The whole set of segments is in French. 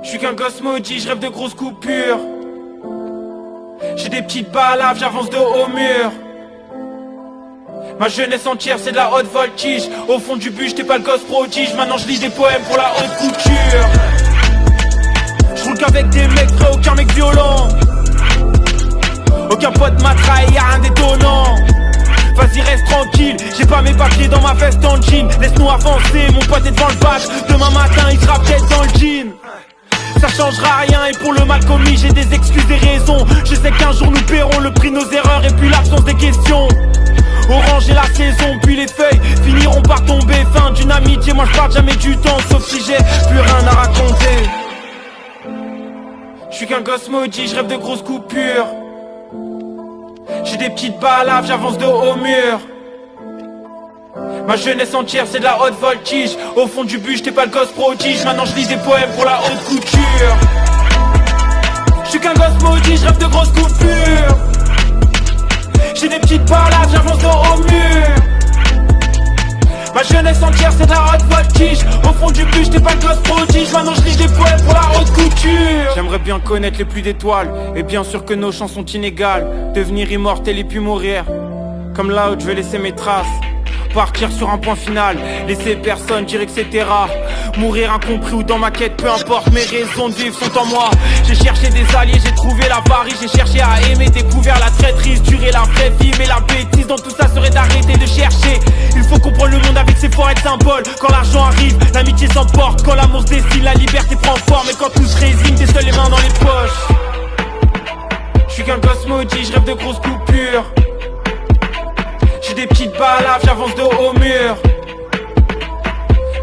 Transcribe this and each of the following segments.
Je suis qu'un gosse maudit, je rêve de grosses coupures. J'ai des petites balaves, j'avance de haut mur. Ma jeunesse entière c'est de la haute voltige. Au fond du but j'étais pas le gosse prodige. Maintenant je lis des poèmes pour la haute couture. Je roule qu'avec des mecs vrais, aucun mec violent. Aucun pote m'a trahi, y'a rien d'étonnant. Vas-y reste tranquille, j'ai pas mes papiers dans ma veste en jean. Laisse-nous avancer, mon pote est devant le bac. Demain matin il sera peut-être dans le jean. Ça changera rien et pour le mal commis j'ai des excuses et raisons. Je sais qu'un jour nous paierons le prix de nos erreurs et puis l'absence des questions. Orange et la saison, puis les feuilles finiront par tomber. Fin d'une amitié, moi je parle jamais du temps. Sauf si j'ai plus rien à raconter. Je suis qu'un gosse maudit, je rêve de grosses coupures. J'ai des petites balaves, j'avance de haut mur. Ma jeunesse entière c'est de la haute voltige. Au fond du but j'étais pas le gosse prodige. Maintenant je lis des poèmes pour la haute couture. Je suis qu'un gosse maudit, je rêve de grosses coupures. J'ai des petites balades, j'avance de haut mur. Ma jeunesse entière c'est de la haute voltige. Au fond du but j'étais pas le gosse prodige. Maintenant je lis des poèmes pour la haute couture. J'aimerais bien connaître les pluies d'étoiles. Et bien sûr que nos chants sont inégales. Devenir immortel et puis mourir. Comme là où je vais laisser mes traces. Partir sur un point final, laisser personne dire etc. Mourir incompris ou dans ma quête, peu importe, mes raisons de vivre sont en moi. J'ai cherché des alliés, j'ai trouvé la varie. J'ai cherché à aimer, découvert la traîtrise. Durer la vraie vie, mais la bêtise dans tout ça serait d'arrêter de chercher. Il faut comprendre le monde avec ses forêts de symboles. Quand l'argent arrive, l'amitié s'emporte. Quand l'amour se dessine, la liberté prend forme. Et quand tout se résigne, t'es seul les mains dans les poches. Je suis qu'un gosse maudit, je rêve de grosses coupures. J'ai des petites balaves, j'avance de haut mur.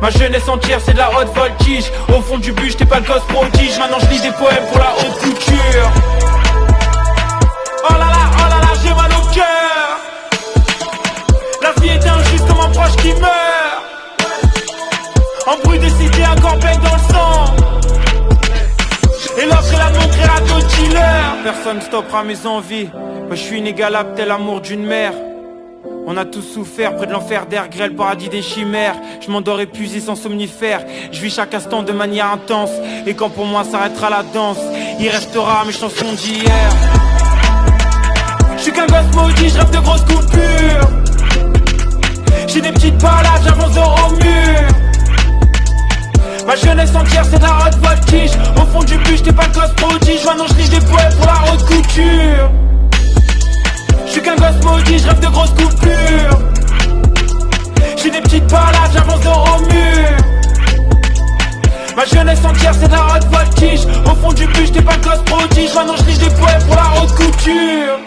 Ma jeunesse entière c'est de la haute voltige. Au fond du but j'étais pas le gosse prodige. Maintenant je lis des poèmes pour la haute couture. Oh là là, j'ai mal au cœur. La vie est injuste comme un proche qui meurt. Embrouille de cité, un corbeille dans le sang. Et l'offre et la montre et la d'autres dealers. Personne stoppera mes envies. Moi je suis inégalable tel l'amour d'une mère. On a tous souffert près de l'enfer d'air grêle, le paradis des chimères. Je m'endors épuisé sans somnifère. Je vis chaque instant de manière intense. Et quand pour moi s'arrêtera la danse, il restera mes chansons d'hier. Je suis qu'un gosse maudit, je rêve de grosses coupures. J'ai des petites balades, j'avance de haut mur. Ma jeunesse entière c'est de la haute voltige. Au fond du but j'étais pas le gosse prodige. Maintenant je lis des poèmes pour la haute couture. Je suis qu'un gosse maudit, je rêve de grosses coupures. J'ai des petites balades, j'avance de haut mur. Ma jeunesse entière c'est de la haute voltige. Au fond du but j'étais pas le gosse prodige. Maintenant je lis des poèmes pour la haute couture.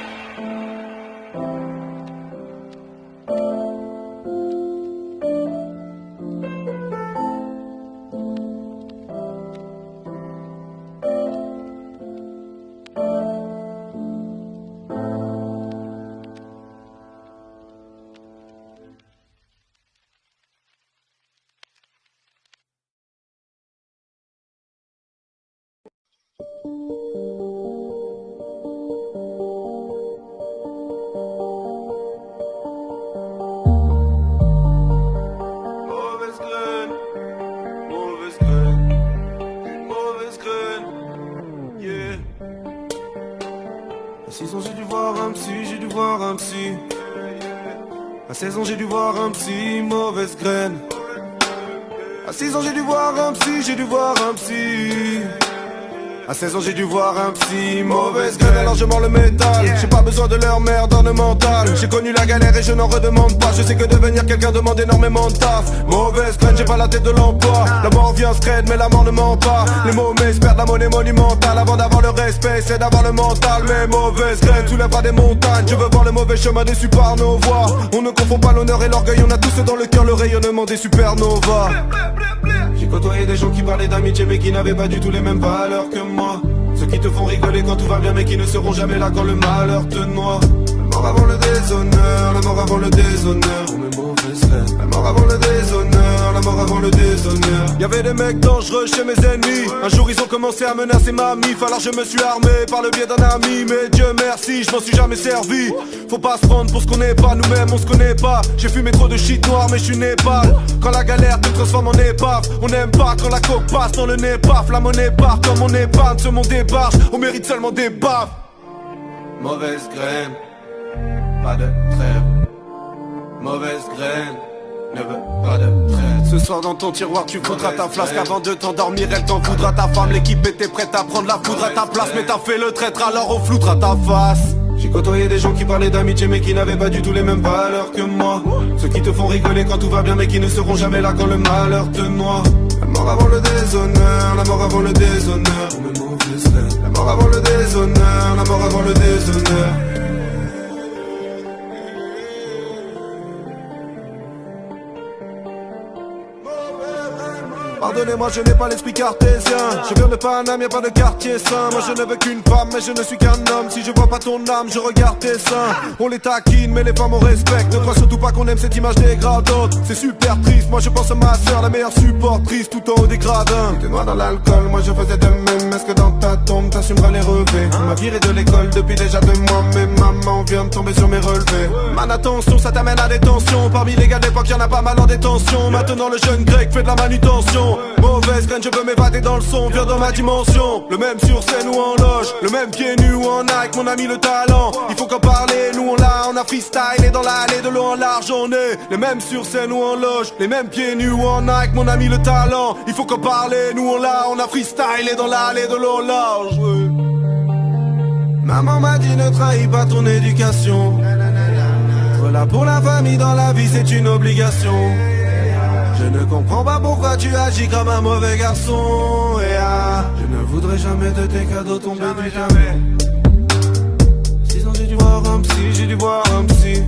À 6 ans j'ai dû voir un psy. À 16 ans j'ai dû voir un psy, mauvaise graine. À 6 ans j'ai dû voir un psy. À 16 ans j'ai dû voir un psy, mauvaise graine. Alors je mords le métal, j'ai pas besoin de leur merde ornementale. J'ai connu la galère et je n'en redemande pas. Je sais que devenir quelqu'un demande énormément de taf. Mauvaise graine, j'ai pas la tête de l'emploi. La mort vient scred mais la mort ne ment pas. Les mots perdent la monnaie monumentale. Avant d'avoir le respect c'est d'avoir le mental. Mais mauvaise graine soulèvera des montagnes. Je veux voir le mauvais chemin déçu par nos voix. On ne confond pas l'honneur et l'orgueil. On a tous dans le cœur le rayonnement des supernovas. J'ai côtoyé des gens qui parlaient d'amitié mais qui n'avaient pas du tout les mêmes valeurs que moi. Ceux qui te font rigoler quand tout va bien mais qui ne seront jamais là quand le malheur te noie. La mort avant le déshonneur, la mort avant le déshonneur. Pour mes mauvaises graines. La mort avant le déshonneur, la mort avant le déshonneur. Y'avait des mecs dangereux chez mes ennemis. Un jour ils ont commencé à menacer ma mif. Alors je me suis armé par le biais d'un ami. Mais Dieu merci, je m'en suis jamais servi. Faut pas se prendre pour ce qu'on n'est pas, nous-mêmes on se connaît pas. J'ai fumé trop de shit noir mais je suis Népal. Quand la galère te transforme en épave, on n'aime pas quand la coque passe dans le nez paf. La monnaie part comme on épargne, ce monde débarche. On mérite seulement des baffes. Mauvaise graine, pas de trêve. Mauvaise graine, ne veut pas de trêve. Ce soir dans ton tiroir tu foudras ta flasque. Avant de t'endormir elle t'en voudra. Ta femme, l'équipe était prête à prendre la foudre à ta place. Mais t'as fait le traître alors on floutera ta face. J'ai côtoyé des gens qui parlaient d'amitié mais qui n'avaient pas du tout les mêmes valeurs que moi. Ceux qui te font rigoler quand tout va bien mais qui ne seront jamais là quand le malheur te noie. La mort avant le déshonneur, la mort avant le déshonneur. La mort avant le déshonneur, la mort avant le déshonneur. Pardonnez-moi, je n'ai pas l'esprit cartésien. Je viens de Paname, y'a pas de quartier sain. Moi je ne veux qu'une femme, mais je ne suis qu'un homme. Si je vois pas ton âme, je regarde tes seins. On les taquine, mais les femmes on respecte. Ne crois surtout pas qu'on aime cette image dégradante. C'est super triste, moi je pense à ma soeur, la meilleure supportrice tout en haut des gradins. T'es noir dans l'alcool, moi je faisais de même. Est-ce que dans ta tombe t'assumeras les revers? On m'a viré de l'école depuis déjà 2 mois. Mais maman vient de tomber sur mes relevés. Man attention, ça t'amène à des tensions. Parmi les gars d'époque y'en a pas mal en détention. Maintenant le jeune grec fait de la manutention. Mauvaise graine, je veux m'évader dans le son, viens dans ma dimension. Le même sur scène ou en loge, le même pieds nus ou en Nike, mon ami le talent. Il faut qu'en parler, nous on a freestyle. Et dans l'allée de l'eau en large on est les mêmes sur scène ou en loge, les mêmes pieds nus ou en Nike, mon ami le talent. Il faut qu'en parler, nous on a freestyle. Et dans l'allée de l'eau en large, ouais. Maman m'a dit ne trahis pas ton éducation. Être là pour la famille dans la vie c'est une obligation. Je ne comprends pas pourquoi tu agis comme un mauvais garçon. Et je ne voudrais jamais de tes cadeaux tomber du jamais. 6 ans j'ai dû voir un psy, j'ai dû voir un psy.